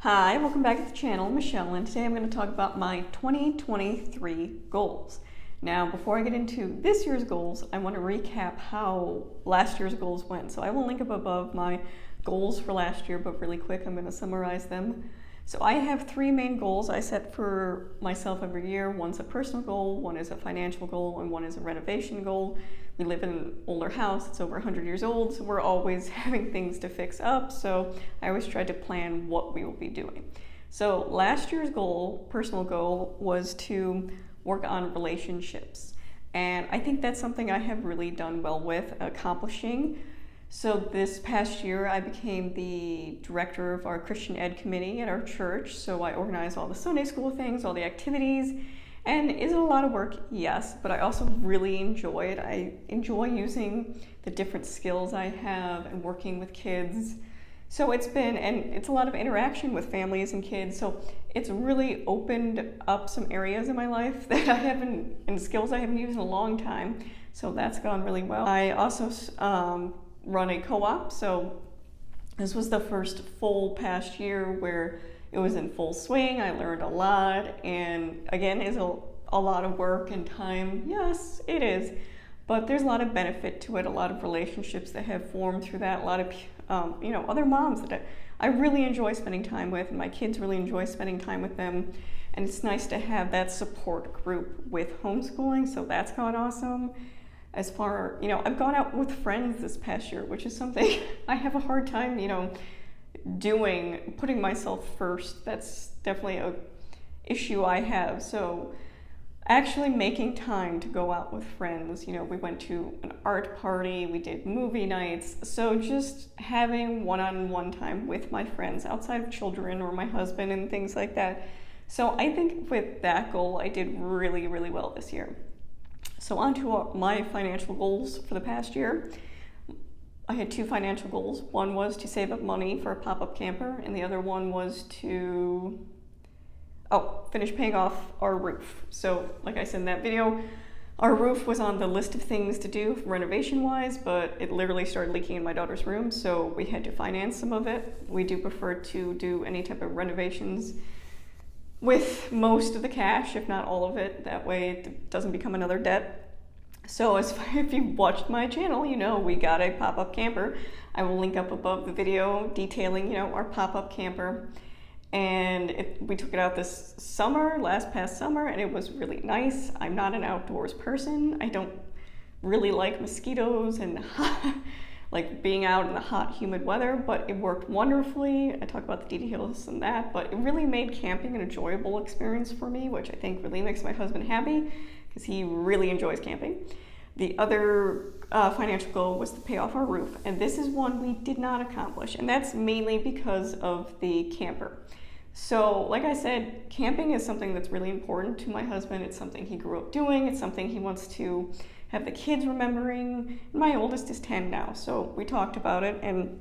Hi, welcome back to the channel. Michelle, and today I'm going to talk about my 2023 goals. Now, before I get into this year's goals, I want to recap how last year's goals went. So I will link up above my goals for last year, but really quick, I'm going to summarize them. So I have three main goals I set for myself every year. One's a personal goal, one is a financial goal, and one is a renovation goal. We live in an older house, it's over 100 years old, so we're always having things to fix up, so I always try to plan what we will be doing. So last year's goal, personal goal, was to work on relationships. And I think that's something I have really done well with accomplishing. So this past year, I became the director of our Christian Ed committee at our church. So I organize all the Sunday school things, all the activities. And is it a lot of work? Yes, but I also really enjoy it. I enjoy using the different skills I have and working with kids. So it's a lot of interaction with families and kids. So it's really opened up some areas in my life that and skills I haven't used in a long time. So that's gone really well. I also run a co-op. So this was the first full past year where it was in full swing. I learned a lot, and again, is a lot of work and time. Yes, it is, but there's a lot of benefit to it, a lot of relationships that have formed through that, a lot of other moms that I really enjoy spending time with, and my kids really enjoy spending time with them, and it's nice to have that support group with homeschooling, so that's gone awesome. As far, I've gone out with friends this past year, which is something I have a hard time, putting myself first. That's definitely a issue I have. So actually making time to go out with friends, we went to an art party, we did movie nights. So just having one-on-one time with my friends outside of children or my husband and things like that. So I think with that goal, I did really, really well this year. So on to my financial goals for the past year. I had two financial goals. One was to save up money for a pop-up camper, and the other one was to finish paying off our roof. So like I said in that video, our roof was on the list of things to do renovation-wise, but it literally started leaking in my daughter's room, so we had to finance some of it. We do prefer to do any type of renovations with most of the cash, if not all of it. That way it doesn't become another debt. So if you've watched my channel, we got a pop-up camper. I will link up above the video detailing, our pop-up camper. And we took it out this past summer, and it was really nice. I'm not an outdoors person. I don't really like mosquitoes and like being out in the hot, humid weather, but it worked wonderfully. I talk about the details and that, but it really made camping an enjoyable experience for me, which I think really makes my husband happy because he really enjoys camping. The other financial goal was to pay off our roof, and this is one we did not accomplish, and that's mainly because of the camper. So like I said, camping is something that's really important to my husband. It's something he grew up doing. It's something he wants to have the kids remembering. My oldest is 10 now, so we talked about it, and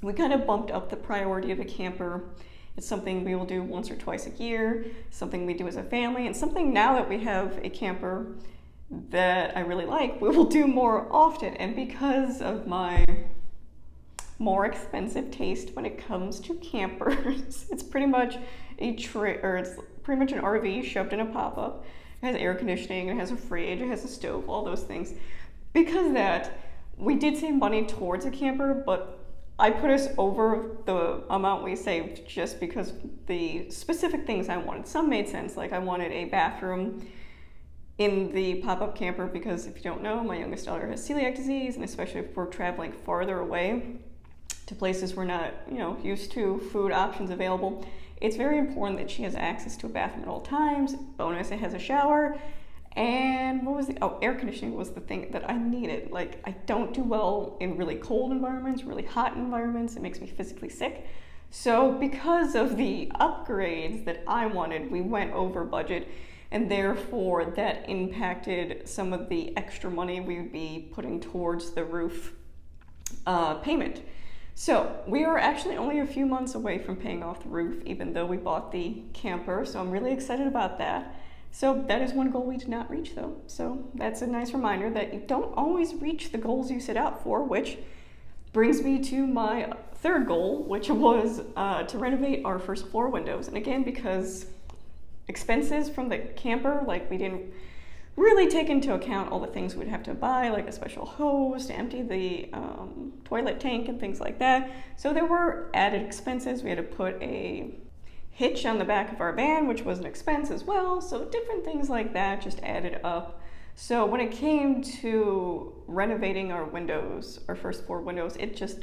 we kind of bumped up the priority of a camper. It's something we will do once or twice a year, something we do as a family, and something now that we have a camper that I really like, we will do more often. And because of my more expensive taste when it comes to campers, it's pretty much it's pretty much an RV shoved in a pop-up. It has air conditioning, it has a fridge, it has a stove, all those things. Because of that, we did save money towards a camper, but I put us over the amount we saved just because the specific things I wanted. Some made sense, like I wanted a bathroom in the pop-up camper because, if you don't know, my youngest daughter has celiac disease, and especially if we're traveling farther away to places we're not, used to, food options available, it's very important that she has access to a bathroom at all times. Bonus, it has a shower. And air conditioning was the thing that I needed. Like, I don't do well in really cold environments, really hot environments. It makes me physically sick. So because of the upgrades that I wanted, we went over budget, and therefore that impacted some of the extra money we would be putting towards the roof payment. So we are actually only a few months away from paying off the roof, even though we bought the camper. So I'm really excited about that. So that is one goal we did not reach, though. So that's a nice reminder that you don't always reach the goals you set out for, which brings me to my third goal, which was to renovate our first floor windows. And again, because expenses from the camper, like we didn't really take into account all the things we'd have to buy, like a special hose to empty the toilet tank and things like that. So there were added expenses. We had to put a hitch on the back of our van, which was an expense as well. So different things like that just added up. So when it came to renovating our windows, our first floor windows, it just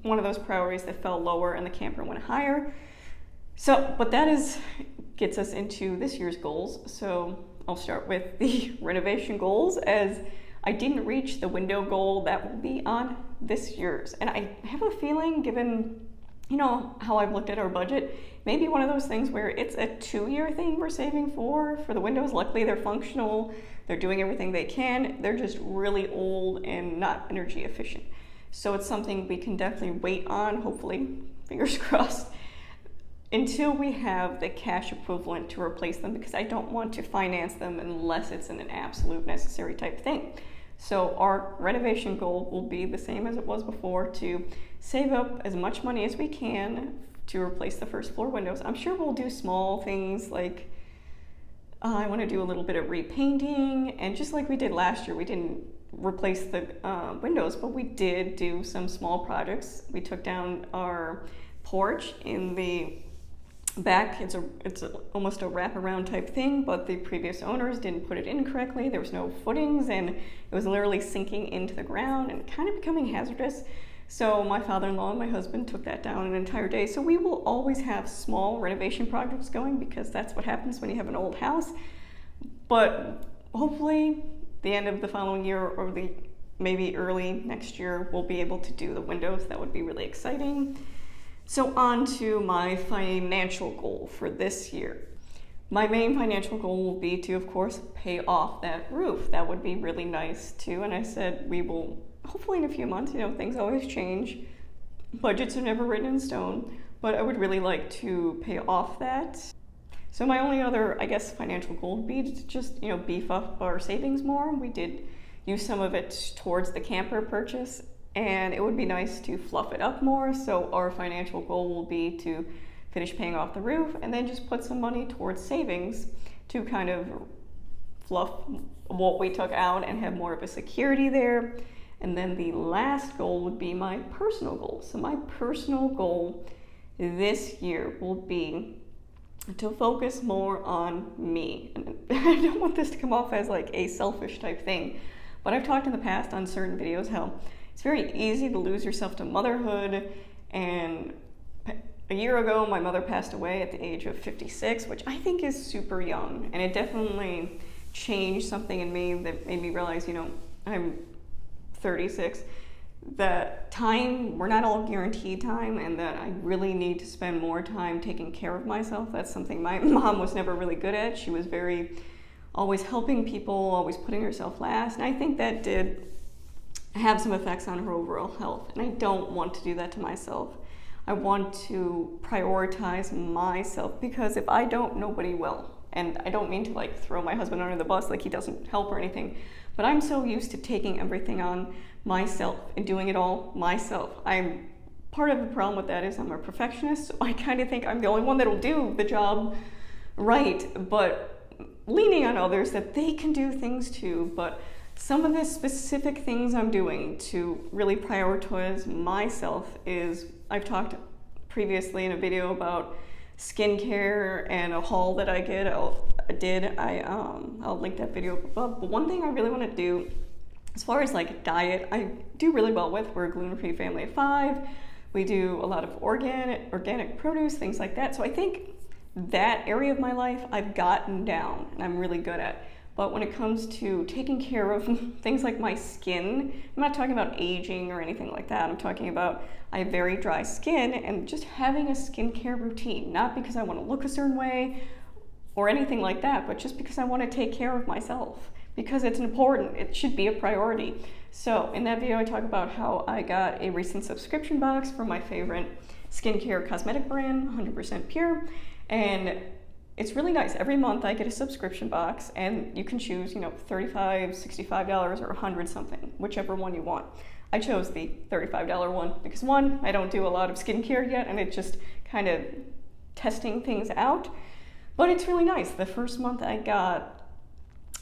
one of those priorities that fell lower and the camper went higher. So, but that gets us into this year's goals. So I'll start with the renovation goals, as I didn't reach the window goal that will be on this year's. And I have a feeling, given, you know, how I've looked at our budget, maybe one of those things where it's a 2-year thing we're saving for the windows. Luckily, they're functional. They're doing everything they can. They're just really old and not energy efficient. So it's something we can definitely wait on, hopefully, fingers crossed, until we have the cash equivalent to replace them, because I don't want to finance them unless it's an absolute necessary type thing. So our renovation goal will be the same as it was before, to save up as much money as we can to replace the first floor windows. I'm sure we'll do small things like I want to do a little bit of repainting, and just like we did last year, we didn't replace the windows, but we did do some small projects. We took down our porch in the back. It's almost a wraparound type thing, but the previous owners didn't put it in correctly. There was no footings, and it was literally sinking into the ground and kind of becoming hazardous. So my father-in-law and my husband took that down an entire day. So we will always have small renovation projects going, because that's what happens when you have an old house. But hopefully the end of the following year, or maybe early next year, we'll be able to do the windows. That would be really exciting. So on to my financial goal for this year. My main financial goal will be to, of course, pay off that roof. That would be really nice too. And I said we will, hopefully in a few months. You know, things always change. Budgets are never written in stone. But I would really like to pay off that. So my only other, I guess, financial goal would be to just, you know, beef up our savings more. We did use some of it towards the camper purchase, and it would be nice to fluff it up more. So our financial goal will be to finish paying off the roof and then just put some money towards savings to kind of fluff what we took out and have more of a security there. And then the last goal would be my personal goal. So my personal goal this year will be to focus more on me. And I don't want this to come off as like a selfish type thing, but I've talked in the past on certain videos how it's very easy to lose yourself to motherhood. And a year ago, my mother passed away at the age of 56, which I think is super young. And it definitely changed something in me that made me realize, you know, I'm 36, that time, we're not all guaranteed time, and that I really need to spend more time taking care of myself. That's something my mom was never really good at. She was always helping people, always putting herself last. And I think that did have some effects on her overall health. And I don't want to do that to myself. I want to prioritize myself, because if I don't, nobody will. And I don't mean to like throw my husband under the bus, like he doesn't help or anything, but I'm so used to taking everything on myself and doing it all myself. I'm part of the problem with that is I'm a perfectionist, so I kind of think I'm the only one that'll do the job right, but leaning on others that they can do things too. But some of the specific things I'm doing to really prioritize myself is, I've talked previously in a video about skincare and a haul that I did. I'll link that video above. But one thing I really want to do, as far as like diet, I do really well with. We're a gluten-free family of 5. We do a lot of organic produce, things like that. So I think that area of my life I've gotten down and I'm really good at. But when it comes to taking care of things like my skin, I'm not talking about aging or anything like that. I'm talking about I have very dry skin, and just having a skincare routine, not because I want to look a certain way or anything like that, but just because I want to take care of myself, because it's important. It should be a priority. So in that video, I talk about how I got a recent subscription box from my favorite skincare cosmetic brand, 100% Pure, and it's really nice. Every month I get a subscription box, and you can choose, $35, $65, or $100 something, whichever one you want. I chose the $35 one because one, I don't do a lot of skincare yet, and it's just kind of testing things out. But it's really nice. The first month I got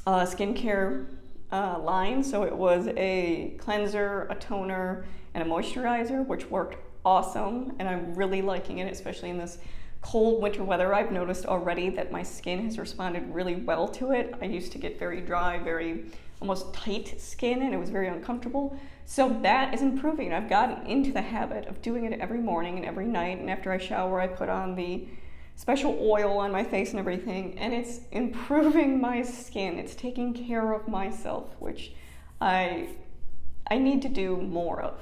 a skincare line, so it was a cleanser, a toner, and a moisturizer, which worked awesome, and I'm really liking it, especially in this cold winter weather. I've noticed already that my skin has responded really well to it. I used to get very dry, very almost tight skin, and it was very uncomfortable. So that is improving. I've gotten into the habit of doing it every morning and every night, and after I shower I put on the special oil on my face and everything, and it's improving my skin. It's taking care of myself, which I need to do more of.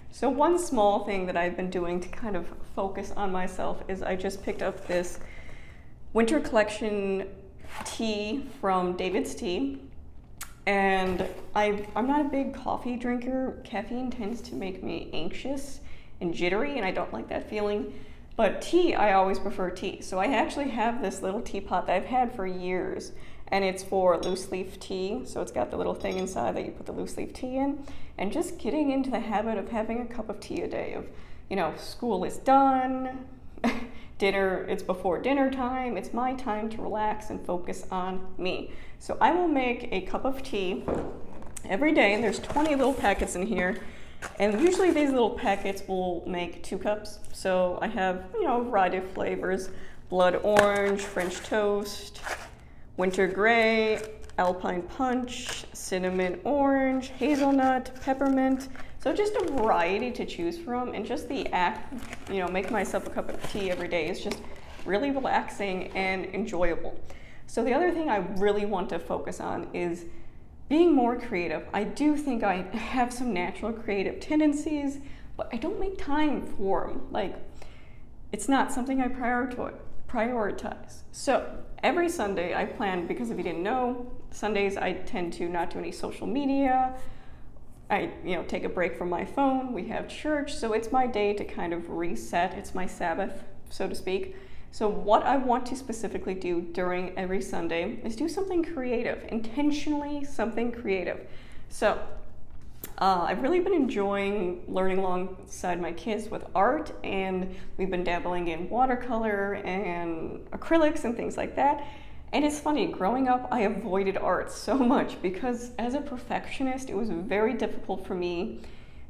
So one small thing that I've been doing to kind of focus on myself is I just picked up this winter collection tea from David's Tea. And I'm not a big coffee drinker. Caffeine tends to make me anxious and jittery, and I don't like that feeling. But tea, I always prefer tea. So I actually have this little teapot that I've had for years, and it's for loose leaf tea. So it's got the little thing inside that you put the loose leaf tea in. And just getting into the habit of having a cup of tea a day of, school is done, it's before dinner time, it's my time to relax and focus on me. So I will make a cup of tea every day, and there's 20 little packets in here. And usually these little packets will make 2 cups. So I have, a variety of flavors: blood orange, French toast, winter gray, alpine punch, cinnamon orange, hazelnut, peppermint. So just a variety to choose from, and just the act, making myself a cup of tea every day is just really relaxing and enjoyable. So the other thing I really want to focus on is being more creative. I do think I have some natural creative tendencies, but I don't make time for them. It's not something I prioritize. So every Sunday I plan, because if you didn't know, Sundays I tend to not do any social media. I take a break from my phone. We have church, so it's my day to kind of reset. It's my Sabbath, so to speak. So what I want to specifically do during every Sunday is do something creative, intentionally something creative. So I've really been enjoying learning alongside my kids with art, and we've been dabbling in watercolor and acrylics and things like that. And it's funny, growing up, I avoided art so much because as a perfectionist, it was very difficult for me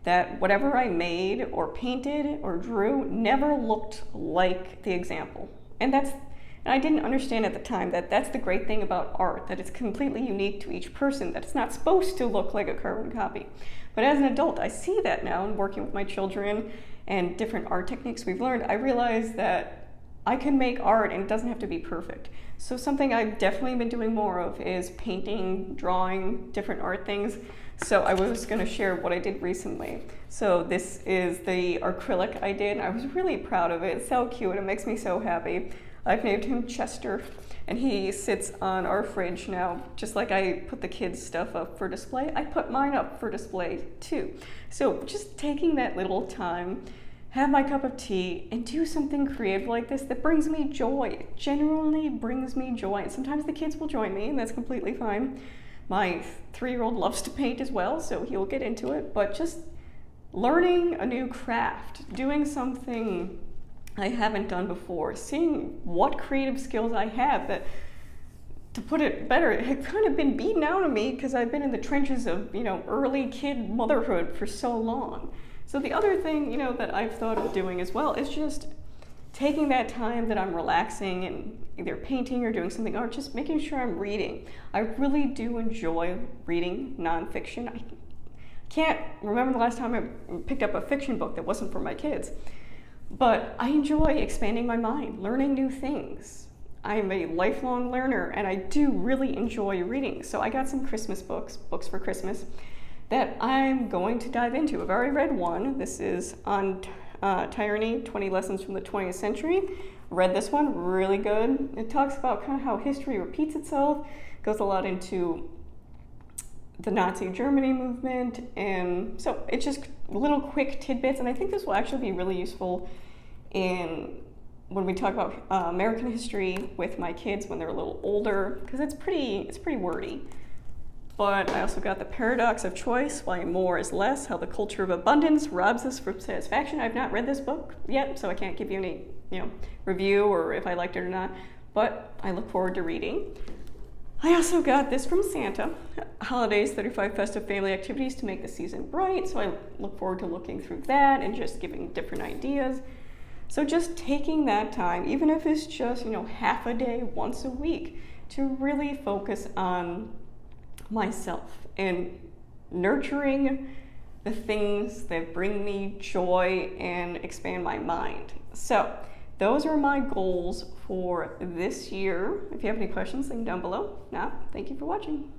that whatever I made or painted or drew never looked like the example. And I didn't understand at the time that that's the great thing about art, that it's completely unique to each person, that it's not supposed to look like a carbon copy. But as an adult, I see that now, and working with my children and different art techniques we've learned, I realize that I can make art and it doesn't have to be perfect. So something I've definitely been doing more of is painting, drawing, different art things. So I was going to share what I did recently. So this is the acrylic I did. I was really proud of it. It's so cute. It makes me so happy. I've named him Chester, and he sits on our fridge now. Just like I put the kids' stuff up for display, I put mine up for display too. So just taking that little time, have my cup of tea, and do something creative like this that brings me joy. It genuinely brings me joy. And sometimes the kids will join me, and that's completely fine. My 3-year-old loves to paint as well, so he'll get into it. But just learning a new craft, doing something I haven't done before, seeing what creative skills I have that, to put it better, it had kind of been beaten out of me because I've been in the trenches of, early kid motherhood for so long. So the other thing, that I've thought of doing as well is just taking that time that I'm relaxing and either painting or doing something, or just making sure I'm reading. I really do enjoy reading nonfiction. I can't remember the last time I picked up a fiction book that wasn't for my kids. But I enjoy expanding my mind, learning new things. I'm a lifelong learner, and I do really enjoy reading. So I got some Christmas books for Christmas, that I'm going to dive into. I've already read one. This is on Tyranny, 20 Lessons from the 20th Century. Read this one, really good. It talks about kind of how history repeats itself, goes a lot into the Nazi Germany movement, and so it's just little quick tidbits, and I think this will actually be really useful when we talk about American history with my kids when they're a little older, because it's pretty wordy. But I also got The Paradox of Choice, Why More is Less, How the Culture of Abundance Robs Us from Satisfaction. I've not read this book yet, so I can't give you any, review or if I liked it or not, but I look forward to reading. I also got this from Santa, Holidays, 35 Festive Family Activities to Make the Season Bright, so I look forward to looking through that and just giving different ideas. So just taking that time, even if it's just, half a day, once a week, to really focus on myself and nurturing the things that bring me joy and expand my mind. So those are my goals for this year. If you have any questions, leave them down below. Now, thank you for watching.